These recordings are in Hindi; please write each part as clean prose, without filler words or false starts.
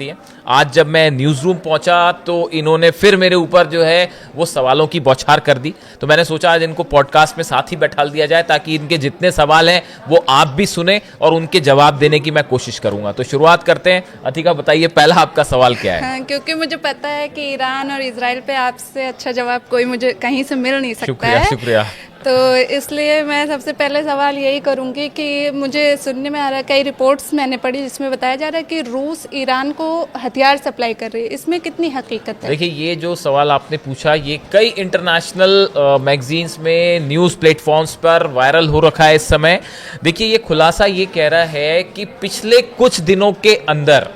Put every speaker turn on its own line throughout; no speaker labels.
है। आज जब मैं न्यूज़ रूम पहुंचा तो इन्होंने फिर मेरे ऊपर जो है वो सवालों की बौछार कर दी। तो मैंने सोचा आज इनको पॉडकास्ट में साथ ही बैठा दिया जाए ताकि इनके जितने सवाल हैं वो आप भी सुने और उनके जवाब देने की मैं कोशिश करूंगा। तो शुरुआत करते हैं। अतिका, बताइए पहला आपका सवाल क्या है?
हाँ, क्योंकि मुझे पता है कि ईरान और इजराइल पे आपसे अच्छा जवाब कोई मुझे कहीं से मिल नहीं सकता
शुक्रिया
है।
शुक्रिया।
तो इसलिए मैं सबसे पहले सवाल यही करूंगी कि मुझे सुनने में आ रहा है, कई रिपोर्ट्स मैंने पढ़ी जिसमें बताया जा रहा है कि रूस ईरान को हथियार सप्लाई कर रही है। इसमें कितनी हकीकत है?
देखिए, ये जो सवाल आपने पूछा ये कई इंटरनेशनल मैगजीन्स में, न्यूज़ प्लेटफॉर्म्स पर वायरल हो रखा है इस समय। देखिए, ये खुलासा ये कह रहा है कि पिछले कुछ दिनों के अंदर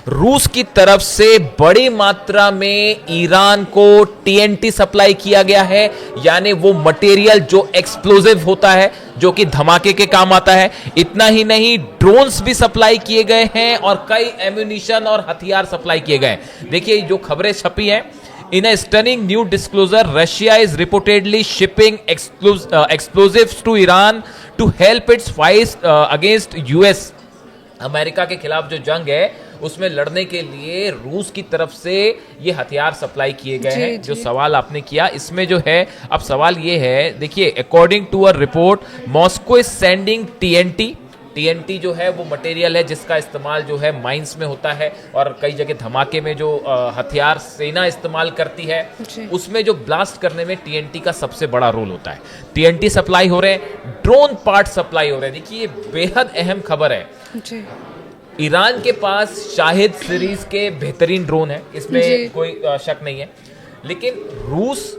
रूस की तरफ से बड़ी मात्रा में ईरान को टीएनटी सप्लाई किया गया है, यानी वो मटेरियल जो एक्सप्लोजिव होता है, जो कि धमाके के काम आता है। इतना ही नहीं, ड्रोन्स भी सप्लाई किए गए हैं और कई एम्यूनिशन और हथियार सप्लाई किए गए हैं। देखिए, जो खबरें छपी हैं, in a stunning new disclosure, Russia is reportedly shipping explosives to Iran to help its fight against US। America के खिलाफ जो जंग है उसमें लड़ने के लिए रूस की तरफ से ये हथियार सप्लाई किए गए हैं। जो सवाल आपने किया इसमें जो है, अब सवाल ये है, देखिए, according to a report Moscow is sending TNT. TNT जो है वो मटेरियल है जिसका इस्तेमाल जो है माइंस में होता है और कई जगह धमाके में जो हथियार सेना इस्तेमाल करती है उसमें जो ब्लास्ट करने में टीएनटी का सबसे बड़ा रोल होता है। टीएनटी सप्लाई हो रहे हैं, ड्रोन पार्ट सप्लाई हो रहे हैं। देखिए, ये बेहद अहम खबर है।
जी।
ईरान के पास शाहिद सीरीज के बेहतरीन ड्रोन है, इसमें कोई शक नहीं है। लेकिन रूस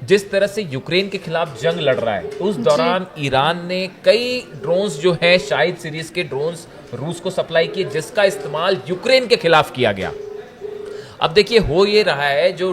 जिस तरह से यूक्रेन के खिलाफ जंग लड़ रहा है उस दौरान ईरान ने कई ड्रोन्स जो है शाहिद सीरीज के ड्रोन्स रूस को सप्लाई किए, जिसका इस्तेमाल यूक्रेन के खिलाफ किया गया। अब देखिए, हो ये रहा है, जो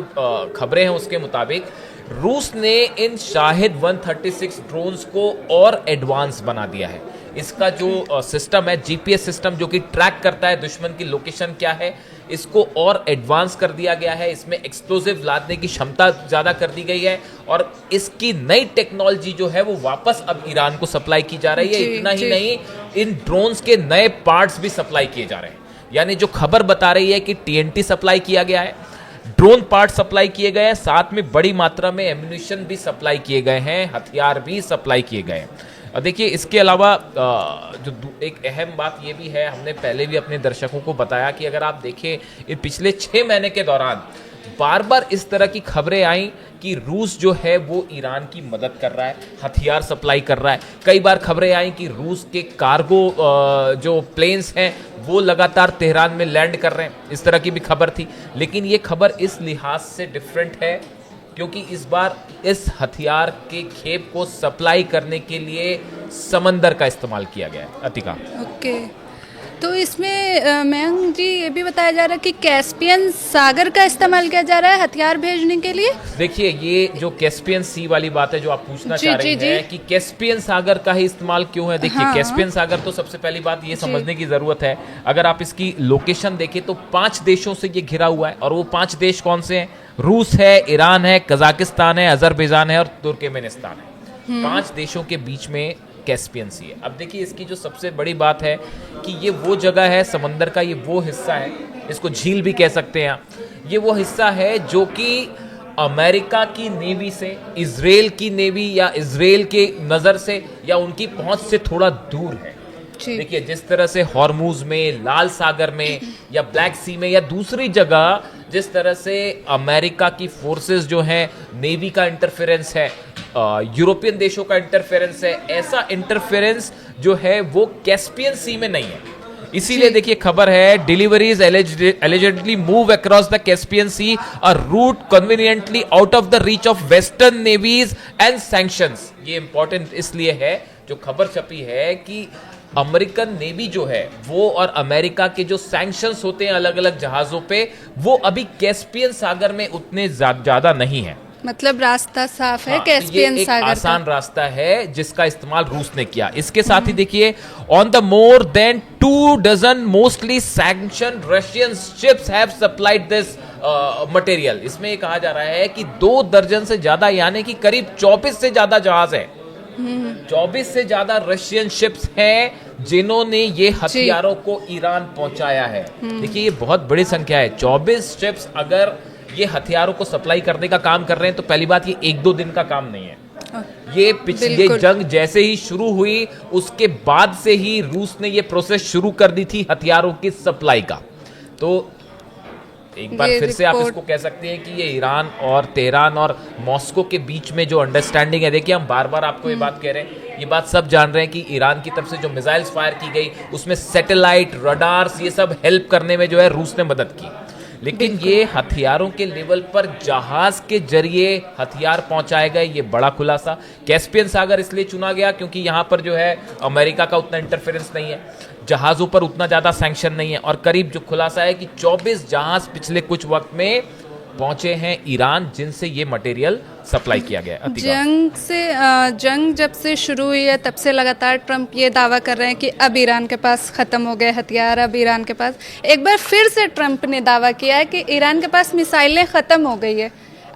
खबरें हैं उसके मुताबिक रूस ने इन शाहिद 136 ड्रोन्स को और एडवांस बना दिया है। इसका जो सिस्टम है, जीपीएस सिस्टम, जो कि ट्रैक करता है दुश्मन की लोकेशन क्या है, इसको और एडवांस कर दिया गया है। इसमें एक्सप्लोजिव लादने की क्षमता ज़्यादा कर दी गई है और इसकी नई टेक्नोलॉजी जो है वो वापस अब ईरान को सप्लाई की जा रही है। इतना ही नहीं, इन ड्रोन्स के नए पार्ट्स भी सप्लाई किए जा रहे हैं। यानी जो खबर बता रही है कि टीएनटी सप्लाई किया गया है, ड्रोन पार्ट सप्लाई किए गए हैं, साथ में बड़ी मात्रा में एम्यूनिशन भी सप्लाई किए गए हैं, हथियार भी सप्लाई किए गए हैं। और देखिए, इसके अलावा जो एक अहम बात ये भी है, हमने पहले भी अपने दर्शकों को बताया कि अगर आप देखें इन पिछले 6 महीने के दौरान बार बार इस तरह की खबरें आई कि रूस जो है वो ईरान की मदद कर रहा है, हथियार सप्लाई कर रहा है। कई बार खबरें आई कि रूस के कार्गो जो प्लेन्स हैं वो लगातार तेहरान में लैंड कर रहे हैं, इस तरह की भी खबर थी। लेकिन ये खबर इस लिहाज से डिफरेंट है क्योंकि इस बार इस हथियार के खेप को सप्लाई करने के लिए समंदर का इस्तेमाल किया गया है। अतिका,
ओके, तो इसमें मयंक जी ये भी बताया जा रहा है कि कैस्पियन सागर का इस्तेमाल किया जा रहा है हथियार भेजने के लिए।
देखिए, ये जो कैस्पियन सी वाली बात है जो आप पूछना चाह रही हैं कि कैस्पियन सागर का ही इस्तेमाल क्यों है। देखिए, कैस्पियन सागर तो सबसे पहली बात ये समझने की जरूरत है, अगर आप इसकी लोकेशन देखें तो 5 देशों से ये घिरा हुआ है। और वो 5 देश कौन से हैं? रूस है, ईरान है, कजाकिस्तान है, अजरबैजान है और तुर्कमेनिस्तान है। 5 देशों के बीच में कैस्पियन सी है। अब देखिए, इसकी जो सबसे बड़ी बात है कि ये वो जगह है समंदर का, ये वो हिस्सा है, इसको झील भी कह सकते हैं आप। ये वो हिस्सा है जो कि अमेरिका की नेवी से, इजराइल की नेवी या इजराइल के नज़र से या उनकी पहुंच से थोड़ा दूर है। देखिए, जिस तरह से हॉर्मुज में, लाल सागर में या ब्लैक सी में या दूसरी जगह जिस तरह से अमेरिका की फोर्सेस जो हैं, नेवी का इंटरफेरेंस है, यूरोपियन देशों का इंटरफेरेंस है, ऐसा इंटरफेरेंस जो है वो कैस्पियन सी में नहीं है। इसीलिए देखिए, खबर है deliveries allegedly move across the Caspian sea, a route conveniently out of the reach of western navies and sanctions. ये इंपॉर्टेंट इसलिए है, जो खबर छपी है कि अमेरिकन नेवी जो है वो और अमेरिका के जो सैंक्शंस होते हैं अलग अलग जहाजों पे, वो अभी कैस्पियन सागर में उतने ज्यादा नहीं है।
मतलब रास्ता साफ है। कैस्पियन सागर
आसान रास्ता है जिसका इस्तेमाल रूस ने किया। इसके साथ ही देखिए, on the more than 2 dozen mostly sanction Russian ships have supplied this material. इसमें ये कहा जा रहा है कि 2 दर्जन से ज्यादा, यानी कि करीब 24 से ज्यादा जहाज है, 24 से ज्यादा रशियन शिप्स हैं जिन्होंने ये हथियारों को ईरान पहुंचाया है। देखिए ये बहुत बड़ी संख्या है, 24 शिप्स अगर ये हथियारों को सप्लाई करने का काम कर रहे हैं तो पहली बात ये 1-2 दिन का काम नहीं है। ये जंग जैसे ही शुरू हुई उसके बाद से ही रूस ने ये प्रोसेस शुरू कर दी थी हथियारों की सप्लाई का। तो एक बार फिर से आप इसको कह सकते हैं कि ये ईरान और तेहरान और मॉस्को के बीच में जो अंडरस्टैंडिंग है, देखिए हम बार बार आपको ये बात कह रहे हैं, ये बात सब जान रहे हैं कि ईरान की तरफ से जो मिसाइल्स फायर की गई उसमें सैटेलाइट, रडार्स, ये सब हेल्प करने में जो है रूस ने मदद की। लेकिन ये हथियारों के लेवल पर जहाज के जरिए हथियार पहुंचाए गए, ये बड़ा खुलासा। कैस्पियन सागर इसलिए चुना गया क्योंकि यहां पर जो है अमेरिका का उतना इंटरफेरेंस नहीं है, जहाजों पर उतना ज्यादा सैंक्शन नहीं है, और करीब जो खुलासा है कि 24 जहाज पिछले कुछ वक्त में पहुंचे हैं ईरान, जिनसे ये मटेरियल सप्लाई किया गया है।
जंग जब से शुरू हुई है तब से लगातार ट्रंप ये दावा कर रहे हैं कि अब ईरान के पास ख़त्म हो गए हथियार, अब ईरान के पास, एक बार फिर से ट्रंप ने दावा किया है कि ईरान के पास मिसाइलें ख़त्म हो गई है।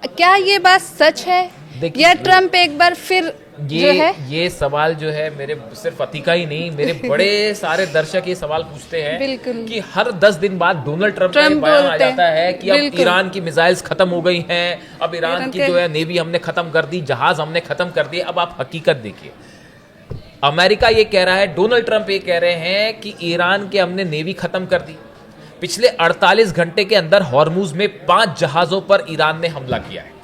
क्या ये बात सच है या ट्रंप एक बार फिर
ये सवाल जो है मेरे सिर्फ अतिका ही नहीं, मेरे बड़े सारे दर्शक ये सवाल पूछते हैं कि हर 10 दिन बाद डोनाल्ड ट्रंप का बयान आ जाता है कि अब ईरान की मिसाइल्स खत्म हो गई हैं, अब ईरान की जो है नेवी हमने खत्म कर दी, जहाज हमने खत्म कर दिए। अब आप हकीकत देखिए, अमेरिका ये कह रहा है, डोनाल्ड ट्रंप ये कह रहे हैं कि ईरान के हमने नेवी खत्म कर दी। पिछले 48 घंटे के अंदर हॉर्मुज में 5 जहाजों पर ईरान ने हमला किया है।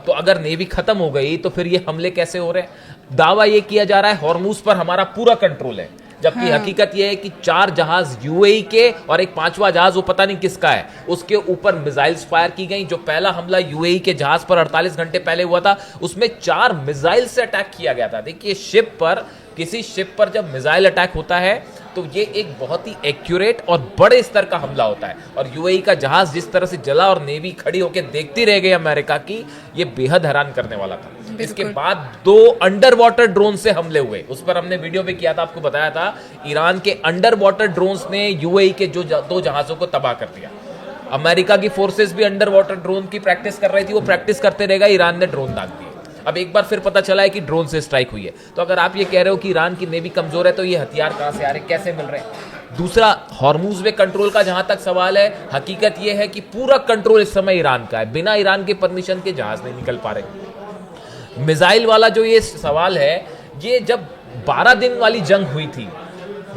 तो अगर नेवी खत्म हो गई तो फिर ये हमले कैसे हो रहे हैं? दावा ये किया जा रहा है हॉर्मुज पर हमारा पूरा कंट्रोल है, जबकि हकीकत ये है कि 4 जहाज यूएई के और एक 5वां जहाज वो पता नहीं किसका है, उसके ऊपर मिसाइल्स फायर की गई। जो पहला हमला यूएई के जहाज पर 48 घंटे पहले हुआ था उसमें 4 मिसाइल से अटैक किया गया था। देखिए शिप पर, किसी शिप पर जब मिसाइल अटैक होता है तो ये एक बहुत ही एक्यूरेट और बड़े स्तर का हमला होता है, और यूएई का जहाज जिस तरह से जला और नेवी खड़ी होकर देखती रह गई अमेरिका की, ये बेहद हैरान करने वाला था। इसके बाद 2 अंडर वाटर ड्रोन से हमले हुए, उस पर हमने वीडियो भी किया था, आपको बताया था। ईरान के अंडर वाटर ड्रोन्स ने यूएई के जो 2 जहाजों को तबाह कर दिया। अमेरिका की फोर्सेस भी अंडर वाटर ड्रोन की प्रैक्टिस कर रही थी, वो प्रैक्टिस करते रहेगा, ईरान ने ड्रोन दाग दिए। अब एक बार फिर पता चला है कि ड्रोन से स्ट्राइक हुई है। तो अगर आप ये कह रहे हो कि ईरान की नेवी कमजोर है तो ये हथियार कहां से आ रहे, कैसे मिल रहे हैं? दूसरा, हॉर्मुज में कंट्रोल का जहां तक सवाल है, हकीकत यह है कि पूरा कंट्रोल इस समय ईरान का है, बिना ईरान के परमिशन के जहाज नहीं निकल पा रहे। मिसाइल वाला जो ये सवाल है, ये जब 12 दिन वाली जंग हुई थी,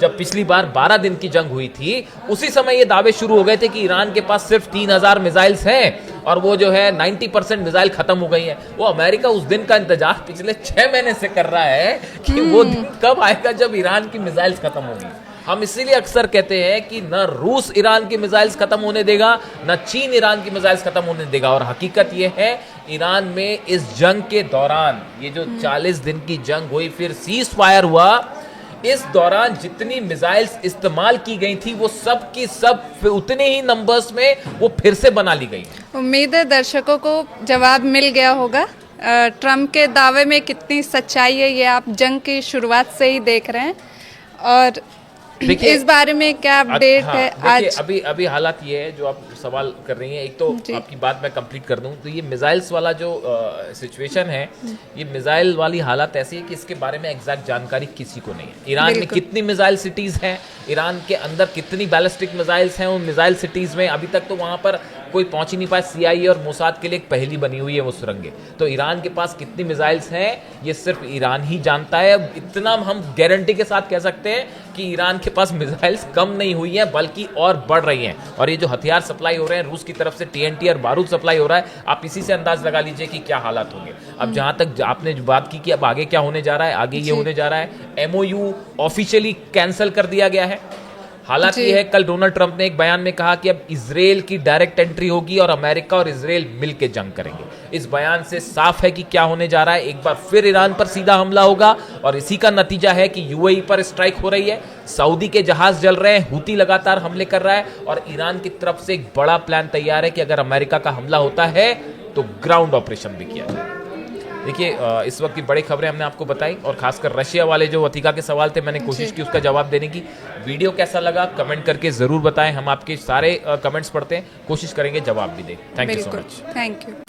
जब पिछली बार 12 दिन की जंग हुई थी, उसी समय ये दावे शुरू हो गए थे कि ईरान के पास सिर्फ 3000 मिसाइल्स हैं और वो जो है 90% मिसाइल खत्म हो गई है। वो अमेरिका उस दिन का इंतजार पिछले 6 महीने से कर रहा है कि वो दिन कब आएगा जब ईरान की मिसाइल्स खत्म होगी। हम इसीलिए अक्सर कहते हैं कि न रूस ईरान की मिसाइल्स खत्म होने देगा, न चीन ईरान की मिसाइल्स खत्म होने देगा। और हकीकत ये है, ईरान में इस जंग के दौरान, ये जो 40 दिन की जंग हुई, फिर सीज फायर हुआ, इस दौरान जितनी मिसाइल्स इस्तेमाल की गई थी वो सब की सब उतने ही नंबर्स में वो फिर से बना ली गई।
उम्मीद है दर्शकों को जवाब मिल गया होगा। ट्रंप के दावे में कितनी सच्चाई है ये आप जंग की शुरुआत से ही देख रहे हैं। और इस बारे में क्या अपडेट है आज?
अभी हालात ये है जो आप सवाल कर रही हैं, एक तो आपकी बात मैं कंप्लीट कर दूं तो ये मिसाइल्स वाला जो सिचुएशन है, ये मिसाइल वाली हालत ऐसी है कि इसके बारे में एग्जैक्ट जानकारी किसी को नहीं है। ईरान में कितनी मिसाइल सिटीज हैं, ईरान के अंदर कितनी बैलिस्टिक मिसाइल्स हैं उन मिसाइल सिटीज में, अभी तक तो वहां पर कोई पहुंच ही नहीं पाया। CIA और मोसाद के लिए एक पहेली बनी हुई है वो सुरंगें। तो ईरान के पास कितनी मिसाइल्स हैं ये सिर्फ ईरान ही जानता है। इतना हम गारंटी के साथ कह सकते हैं कि ईरान के पास मिसाइल्स कम नहीं हुई हैं बल्कि और बढ़ रही हैं। और ये जो हथियार सप्लाई हो रहे हैं रूस की तरफ से, TNT और बारूद सप्लाई हो रहा है, आप इसी से अंदाज लगा लीजिए कि क्या हालात होंगे। अब जहां तक आपने जो बात की कि अब आगे क्या होने जा रहा है, आगे ये होने जा रहा है MOU ऑफिशियली कैंसिल कर दिया गया है। हालात ये है, कल डोनाल्ड ट्रंप ने एक बयान में कहा कि अब इजराइल की डायरेक्ट एंट्री होगी और अमेरिका और इजराइल मिलकर जंग करेंगे। इस बयान से साफ है कि क्या होने जा रहा है, एक बार फिर ईरान पर सीधा हमला होगा और इसी का नतीजा है कि UAE पर स्ट्राइक हो रही है, सऊदी के जहाज जल रहे हैं, हूती लगातार हमले कर रहा है और ईरान की तरफ से एक बड़ा प्लान तैयार है कि अगर अमेरिका का हमला होता है तो ग्राउंड ऑपरेशन भी किया जाए। देखिए इस वक्त की बड़ी खबरें हमने आपको बताई और खासकर रशिया वाले जो अतिका के सवाल थे मैंने कोशिश की उसका जवाब देने की। वीडियो कैसा लगा कमेंट करके ज़रूर बताएं, हम आपके सारे कमेंट्स पढ़ते हैं, कोशिश करेंगे जवाब भी दें। Thank you so much.
Thank you.